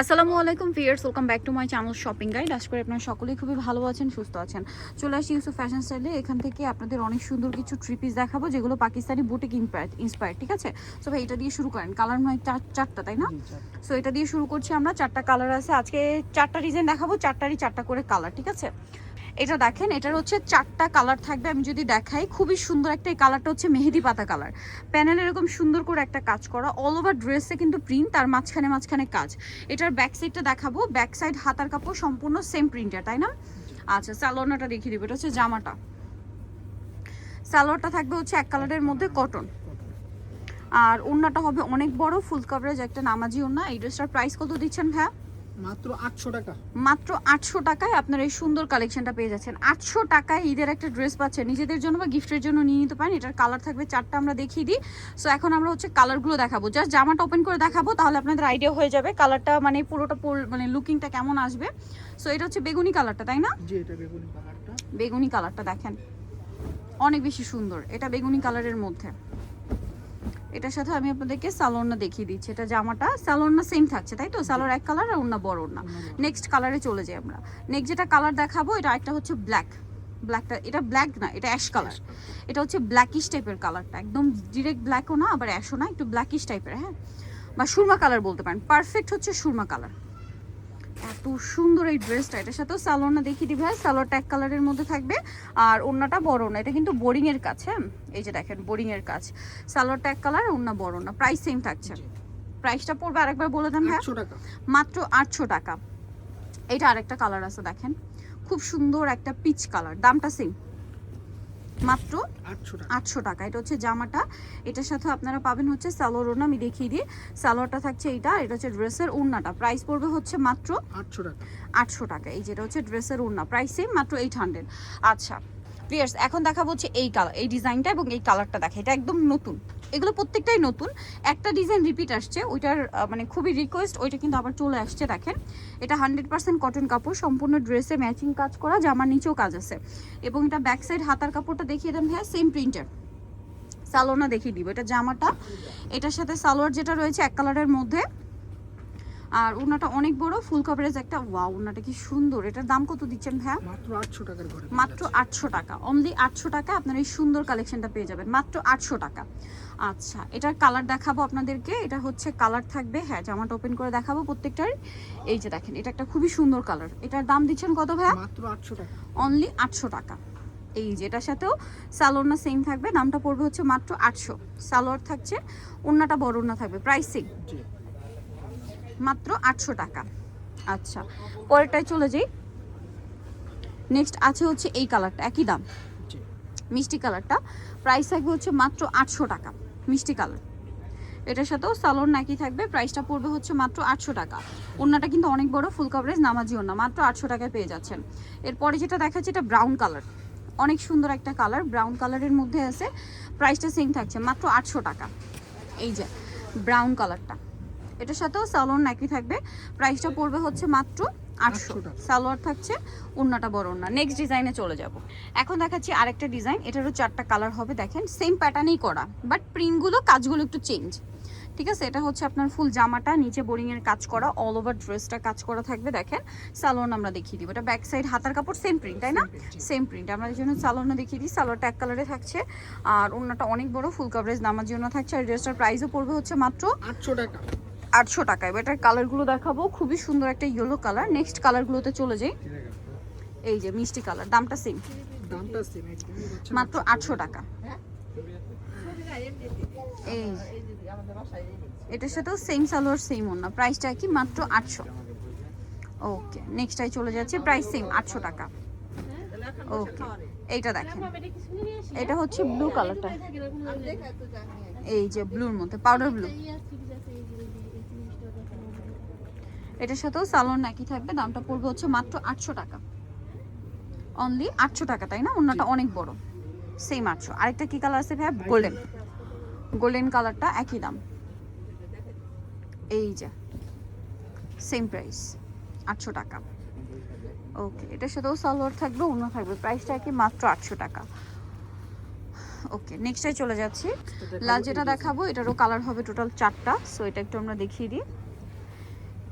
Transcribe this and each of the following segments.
আসসালামু আলাইকুম viewers, welcome back to my channel shopping guide. আশা করি আপনারা সকলেই খুবই ভালো আছেন, সুস্থ আছেন। চলে আসি ইউসুফ ফ্যাশন স্টাইলে। এখান থেকে আপনাদের অনেক সুন্দর কিছু থ্রি পিস দেখাবো, যেগুলো পাকিস্তানি বুটিক ইন্সপায়ার। ঠিক আছে, সো ভাই এটা দিয়ে শুরু করেন। কালার নয় চারটা, তাই না? সো এটা দিয়ে শুরু করছি আমরা। চারটা কালার আছে আজকে, চারটা ডিজাইন দেখাবো, চারটারই চারটা করে কালার। ঠিক আছে, এটা দেখেন, এটার হচ্ছে চারটা কালার থাকবে। আমি যদি দেখাই, খুবই সুন্দর একটা, এই কালারটা হচ্ছে মেহেদি পাতা কালার। প্যানেল এরকম সুন্দর করে একটা কাজ করা, অল ওভার ড্রেসে কিন্তু প্রিন্ট, তার মাঝখানে মাঝখানে কাজ। এটার ব্যাক সাইডটা দেখাবো, ব্যাক সাইড হাতার কাপড় সম্পূর্ণ সেম প্রিন্টের, তাই না? আচ্ছা, সালোয়ারটা দেখিয়ে দিব। এটা হচ্ছে জামাটা, সালোয়ারটা থাকবে হচ্ছে এক কালারের মধ্যে কটন, আর ওড়নাটা হবে অনেক বড় ফুল কভারেজ একটা নামাজি ওড়না। এই ড্রেসটার প্রাইস কত দিচ্ছেন ভাইয়া? মাত্র 800 টাকা। মাত্র 800 টাকায় আপনারা এই সুন্দর কালেকশনটা পেয়ে যাচ্ছেন। 800 টাকায় ঈদের একটা ড্রেস পাচ্ছেন, নিজেদের জন্য বা গিফটের জন্য নিয়ে নিতে পারেন। এটার কালার থাকবে চারটা, আমরা দেখিয়ে দিই। সো এখন আমরা হচ্ছে কালারগুলো দেখাবো, জাস্ট জামাটা ওপেন করে দেখাবো, তাহলে আপনাদের আইডিয়া হয়ে যাবে কালারটা মানে পুরোটা মানে লুকিংটা কেমন আসবে। সো এটা হচ্ছে বেগুনি কালারটা, তাই না? জি, এটা বেগুনি কালারটা। বেগুনি কালারটা দেখেন, অনেক বেশি সুন্দর। এটা বেগুনি কালারের মধ্যে, এটার সাথে আমি আপনাদেরকে সালোয়ারটা দেখিয়ে দিচ্ছি। এটা জামাটা, সালোয়ারটা সেম থাকছে, তাই তো? সালোয়ার এক কালার আর ওড়না বড় ওড়না। নেক্সট কালারে চলে যাই আমরা। নেক্সট যেটা কালার দেখাবো, এটা একটা হচ্ছে ব্ল্যাকটা, এটা ব্ল্যাক না, এটা অ্যাশ কালার। এটা হচ্ছে ব্ল্যাকিশ টাইপের কালারটা, একদম ডিরেক্ট ব্ল্যাকও না আবার অ্যাশও না, একটু ব্ল্যাকিশ টাইপের, হ্যাঁ, বা সুরমা কালার বলতে পারেন। পারফেক্ট হচ্ছে সুরমা কালার। এত সুন্দর এই ড্রেসটা। এটার সাথেও সালোয়ারটা দেখিয়ে দিই ভাই। সালোয়ারটা এক কালারের মধ্যে থাকবে, আর ওড়নাটা বড় না। এটা কিন্তু বোরিং এর কাজ, হ্যাঁ, এই যে দেখেন বোরিং এর কাজ। সালোয়ারটা এক কালার, ওড়না বড় না। প্রাইস সেম থাকছে। প্রাইসটা পড়বে আরেকবার বলে দেন ভাই। 800 টাকা, মাত্র 800 টাকা। এটা আরেকটা কালার আছে দেখেন, খুব সুন্দর একটা পিচ কালার। দামটা সেম, মাত্র 800 টাকা। এটা হচ্ছে জামাটা, এটার সাথে আপনারা পাবেন হচ্ছে সালোয়ার ওড়না। আমি দেখিয়ে দিই, সালোয়ারটা থাকছে এইটা, এটা হচ্ছে ড্রেসের ওড়নাটা। প্রাইস পড়বে হচ্ছে মাত্র 800 টাকা। 800 টাকা। এই যেটা হচ্ছে ড্রেসের ওড়না, প্রাইস সেম, মাত্র 800। আচ্ছা ভিউয়ার্স, এখন দেখাবো হচ্ছে এই কালার, এই ডিজাইনটা এবং এই কালারটা দেখে। এটা একদম নতুন, এগুলো প্রত্যেকটাই নতুন। একটা ডিজাইন রিপিট আসছে, ওইটার মানে খুবই রিকোয়েস্ট, ওইটা কিন্তু আবার চলে আসছে। দেখেন, এটা 100% কটন কাপড়, সম্পূর্ণ ড্রেসে ম্যাচিং কাজ করা, জামার নিচেও কাজ আছে। এবং এটা ব্যাক সাইড হাতার কাপড়টা দেখিয়ে দেন ভাইয়া, সেম প্রিন্টের। সালোয়ারটা দেখিয়ে দিব। এটা জামাটা, এটার সাথে সালোয়ার যেটা রয়েছে এক কালারের মধ্যে, আর ওড়নাটা অনেক বড় ফুল কভারেজ একটা। ওয়াও, ওড়নাটা কি সুন্দর। এটার দাম কত দিচ্ছেন ভাইয়া? মাত্র 800 টাকার ঘরে, মাত্র 800 টাকা। অনলি 800 টাকা আপনারা এই সুন্দর কালেকশনটা পেয়ে যাবেন, মাত্র 800 টাকা। আচ্ছা, এটার কালার দেখাবো আপনাদেরকে। এটা হচ্ছে কালার থাকবে, হ্যাঁ, জামাটা ওপেন করে দেখাবো প্রত্যেকটার। এই যে দেখেন, এটা একটা খুবই সুন্দর কালার। এটার দাম দিচ্ছেন কত ভাইয়া? মাত্র 800 টাকা। অনলি 800 টাকা। এই যে এটার সাথেও সালোয়ারটা সেম থাকবে, দামটা পড়বে হচ্ছে মাত্র 800। সালোয়ার থাকছে, ওড়নাটা বড় ওড়না থাকবে, প্রাইস সেম, জি, মাত্র 800 টাকা। আচ্ছা, পরেরটায় চলে যাই। নেক্সট আছে হচ্ছে এই কালারটা, একই দাম, জি, মিষ্টি কালারটা। প্রাইস থাকবে হচ্ছে মাত্র 800 টাকা, মিষ্টি কালার। এটার সাথেও সালোয়ার নাকি থাকবে, প্রাইসটা পড়বে হচ্ছে মাত্র 800 টাকা। ওড়নাটা কিন্তু অনেক বড় ফুল কভারেজ নামাজি ওড়না, মাত্র 800 টাকায় পেয়ে যাচ্ছেন। এরপরে যেটা দেখাচ্ছে, এটা ব্রাউন কালার, অনেক সুন্দর একটা কালার, ব্রাউন কালারের মধ্যে আছে। প্রাইসটা সেম থাকছে, মাত্র 800 টাকা। এই যে ব্রাউন কালারটা, এটার সাথেও সালোয়ার নাকি থাকবে, প্রাইসটা পড়বে হচ্ছে মাত্র 800। সালোয়ার থাকছে, ওড়নাটা বড় ওড়না। নেক্সট ডিজাইনে চলে যাব। এখন দেখাচ্ছি আরেকটা ডিজাইন, এটারও চারটা কালার হবে। দেখেন, সেম প্যাটার্নেই করা, বাট প্রিন্টগুলো কাজগুলো একটু চেঞ্জ। ঠিক আছে, এটা হচ্ছে আপনার ফুল জামাটা, নিচে বোরিং এর কাজ করা, অল ওভার ড্রেসটা কাজ করা থাকবে। দেখেন, সালোয়ার আমরা দেখিয়ে দিব। এটা ব্যাক সাইড হাতার কাপড় সেম প্রিন্ট, তাই না? Same print. আমরা এই জন্য সালোয়ারটা দেখিয়ে দিই। সালোয়ারটা এক কালারে থাকছে, আর ওড়নাটা অনেক বড় ফুল কভারেজ নামার জন্য থাকছে। আর ড্রেসটার প্রাইসও পড়বে হচ্ছে মাত্র 800 টাকা। 800 টাকা। এটার কালারগুলো দেখাবো, খুবই সুন্দর একটা ইয়েলো কালার। নেক্সট কালারগুলোতে চলে যাই। এই যে মিষ্টি কালার, দামটা সেম, দামটা সেম, একদমই হচ্ছে মাত্র 800 টাকা। এই এটার সাথেও সেম সালোয়ার সেম ওড়না, প্রাইসটা কি? মাত্র 800। ওকে, নেক্সটটাই চলে যাচ্ছে, প্রাইস সেম 800 টাকা। ওকে, এইটা দেখেন, এটা হচ্ছে ব্লু কালারটা, এই যে ব্লুর মধ্যে পাউডার ব্লু। এটার সাথেও সালোয়ার নাকি থাকবে, দামটা পড়বে হচ্ছে মাত্র 800 টাকা। অনলি 800 টাকা, তাই না? ওড়নাটা অনেক বড়, সেম 800। আরেকটা কি কালার আছে ভাইয়া? গোল্ডেন, গোল্ডেন কালারটা একই দাম। এই যে সেম প্রাইস, 800 টাকা। ওকে, এটার সাথেও সালোয়ার থাকবে, ওড়না থাকবে, প্রাইসটা কি? মাত্র 800 টাকা। ওকে, নেক্সটে চলে যাচ্ছি। লাল যেটা দেখাবো, এটারও কালার হবে টোটাল 4টা। সো এটা একটু আমরা দেখিয়ে দিই।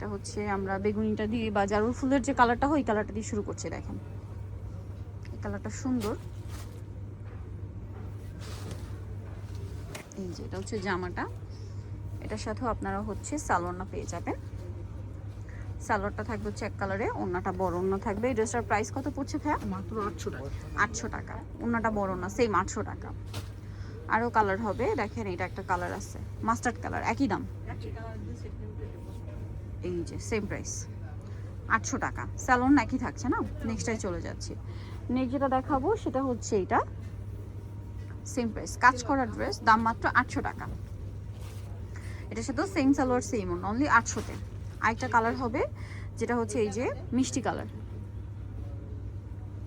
এটা হচ্ছে আমরা বেগুনিটা দিয়ে বা জারুল ফুলের যে কালারটা হয় ওই কালারটা দিয়ে শুরু করছি। দেখেন এই কালারটা সুন্দর। এই যে এটা হচ্ছে জামাটা, এটার সাথেও আপনারা হচ্ছে সালোয়ারটা পেয়ে যাবেন। সালোয়ারটা থাকবে হচ্ছে এক কালারে, ওড়নাটা বড় ওড়না থাকবে। এই ড্রেসটার প্রাইস কত পড়ছে ভাইয়া? মাত্র 800 টাকা। 800 টাকা। ওড়নাটা বড় না, সেম 800 টাকা। আরও কালার হবে, দেখেন এটা একটা কালার আছে মাস্টার্ড কালার, একই দাম। এই যে সেম প্রাইস 800 টাকা। স্যালোন একই থাকছে না। নেক্সটটাই চলে যাচ্ছি। নেক্সট যেটা দেখাবো সেটা হচ্ছে এটা, সেম প্রাইস, কাজ করা ড্রেস, দাম মাত্র 800 টাকা। এটার সাথেও সেম সালোয়ার সেম ওড়না, অনলি 800-তে। আরেকটা কালার হবে যেটা হচ্ছে এই যে মিষ্টি কালার,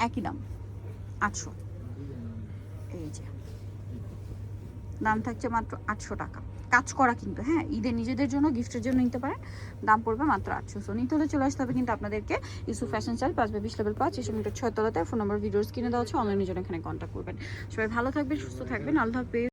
একই দাম 800। এই যে দাম থাকছে মাত্র 800 টাকা। কাজ করা কিন্তু, হ্যাঁ, ঈদের নিজেদের জন্য গিফটের জন্য নিতে পারেন, দাম পড়বে মাত্র 800। সো নিতে হলে চলে আসতে হবে কিন্তু আপনাদেরকে ইউসুফ ফ্যাশন স্টাইল 5/20 লেভেল 5 6 তলাতে। ফোন নাম্বার ভিডিওস কিনে দেওয়া হচ্ছে, অনলাইনের জন্য এখানে কন্ট্যাক্ট করবেন। সবাই ভালো থাকবেন, সুস্থ থাকবেন, আল্লাহ হাফেজ।